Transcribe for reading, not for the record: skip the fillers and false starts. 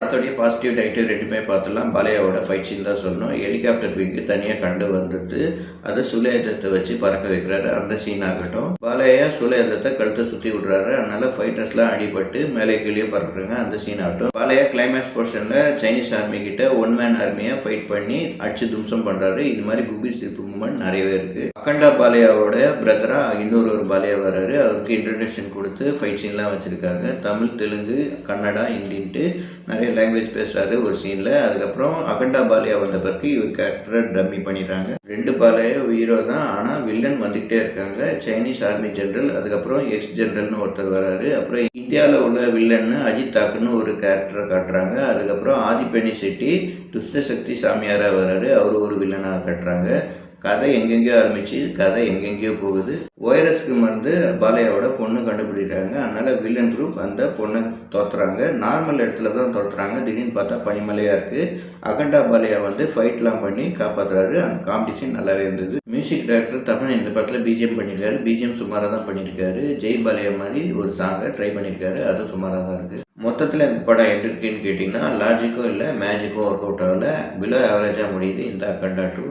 படத்துடைய positive negative ரெண்டுமே பார்த்துலாம். பாலையாவோட ஃபைட் சீன் தான் சொல்லணும். ஹெலிகாப்டர் விங்கு தனியாக கண்டு வந்துட்டு அதை சூலயத்தை வச்சு பறக்க வைக்கிறாரு. அந்த சீன் ஆகட்டும், பாலையா சூலயத்தை கழுத்தை சுற்றி விடுறாரு. அதனால ஃபைட்டர்ஸ்லாம் அடிபட்டு மேலே கீழே பறக்குறாங்க. அந்த சீன் ஆகட்டும். பாலையா கிளைமேக்ஸ் போர்ஷனில் சைனீஸ் ஆர்மி கிட்ட ஒன் மேன் ஆர்மியை ஃபைட் பண்ணி அடிச்சு தும்சம் பண்ணுறாரு. இது மாதிரி குபீர் சிரிப்பு மூமெண்ட் நிறையவே இருக்குது. அகண்டா பாலையாவோட பிரதரா இன்னொரு பாலையா வர்றாரு. அவருக்கு இன்ட்ரடக்ஷன் கொடுத்து ஃபைட் சீன்லாம் வச்சுருக்காங்க. தமிழ், தெலுங்கு, கன்னடா, ஹிந்தின்ட்டு நிறைய லாங்குவேஜ் பேசுகிறாரு ஒரு சீனில். அதுக்கப்புறம் அகண்டா பாலையா வந்த பிறகு இவர் கேரக்டரை டம்மி பண்ணிடுறாங்க. 2 பாலையா ஹீரோ தான், ஆனால் வில்லன் வந்துக்கிட்டே இருக்காங்க. சைனீஸ் ஆர்மி ஜென்ரல், அதுக்கப்புறம் எக்ஸ் ஜென்ரல்னு ஒருத்தர் வராரு. அப்புறம் இந்தியாவில் உள்ள வில்லன்னு அஜித் தாக்குன்னு ஒரு கேரக்டரை காட்டுறாங்க. அதுக்கப்புறம் ஆதிபெனி செட்டி துஷ்ட சக்தி சாமியாராக வராரு. அவர் ஒரு வில்லனாக காட்டுறாங்க. கதை எங்கெங்கேயோ ஆரம்பிச்சு கதை எங்கெங்கேயோ போகுது. வைரஸ்க்கு வந்து பாலையாவோட பொண்ணு கண்டுபிடிக்கிறாங்க. அதனால வில்லன் குரூப் அந்த பொண்ணை தோத்துறாங்க. நார்மல் இடத்துல தான் தோத்துறாங்க. திடீர்னு பார்த்தா பனிமலையாக இருக்குது. அகண்டா பாலையா வந்து ஃபைட்லாம் பண்ணி காப்பாற்றுறாரு. அந்த காம்படிஷன் நல்லாவே இருந்தது. மியூசிக் டைரக்டர் தமிழ் இந்த படத்தில் பிஜிஎம் பண்ணியிருக்காரு. பிஜிஎம் சுமாராக தான் பண்ணியிருக்காரு. ஜெய் பாலையா மாதிரி ஒரு சாங்கை ட்ரை பண்ணியிருக்காரு. அதுவும் சுமாராக தான் இருக்குது. மொத்தத்தில் இந்த படம் எப்படி இருக்குன்னு கேட்டிங்கன்னா லாஜிக்கும் இல்லை, மேஜிக்கும் ஒர்க் அவுட் ஆகலை. பிலோ ஆவரேஜாக முடியுது இந்த அகண்டா 2.